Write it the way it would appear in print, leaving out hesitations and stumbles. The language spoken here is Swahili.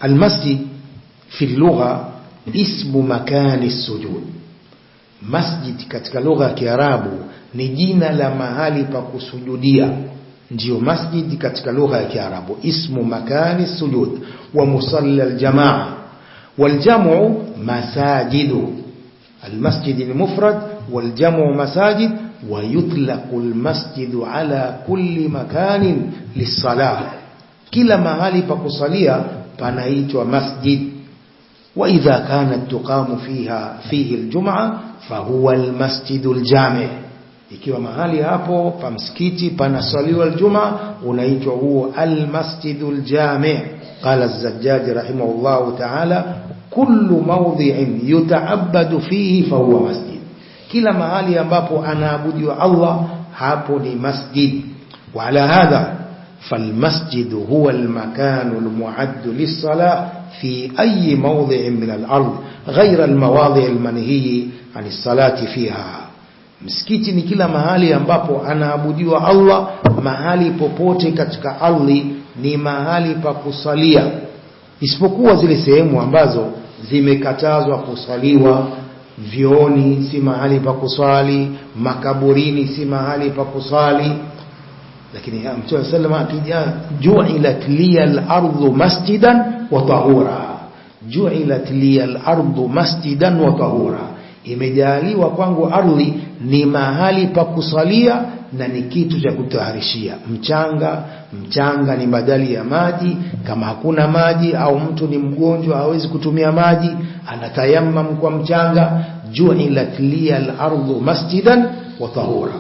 المسجد في اللغة اسم مكان السجود. Masjid katika lugha ya Kiarabu ni jina la mahali pa kusujudia. Ndio masjid katika lugha ya Kiarabu, ismu makani sujud wa musalla aljamaa waljamu masajidu. Almasjid almufrad waljamu masajid, wa yutlaqu almasjidu ala kulli makanin lis-salah. Kila mahali pa kusalia panaitwa masjid. Wa idha kanat tuqamu fihi aljum'a fahuwa almasjidul jami'. Ikiwa mahali hapo pa msikiti panasaliwa aljum'a unaitwa huo almasjidul jami'. Qala az-Zajjaj rahimahullah ta'ala kullu mawdhi'in yuta'abbadu fihi fahuwa masjid. Kila mahali ambapo anaabudiwa Allah hapo ni masjid. Wa ala hadha فالمسجد هو المكان المعد للصلاة في أي موضع من الأرض غير المواضع المنهي عن الصلاة فيها. Msikiti ni kila mahali ambapo anaabudiwa Allah, mahali popote katika ardhi ni mahali pa kusalia, isipokuwa zile sehemu ambazo zimekatazwa kusaliwa. Vioni si mahali pa kusali, makaburini si mahali pa kusali. Lakini Mtume sallallahu alayhi wasallam akija, ju'ilat liyal ardu masjidan wa tahura. Ju'ilat liyal ardu masjidan wa tahura, imejaliwa kwangu ardhi ni mahali pa kusalia na ni kitu cha kutaharishia. Mchanga ni badali ya maji. Kama hakuna maji au mtu ni mgonjwa hawezi kutumia maji, anatayammam kwa mchanga. Ju'ilat liyal ardu masjidan wa tahura.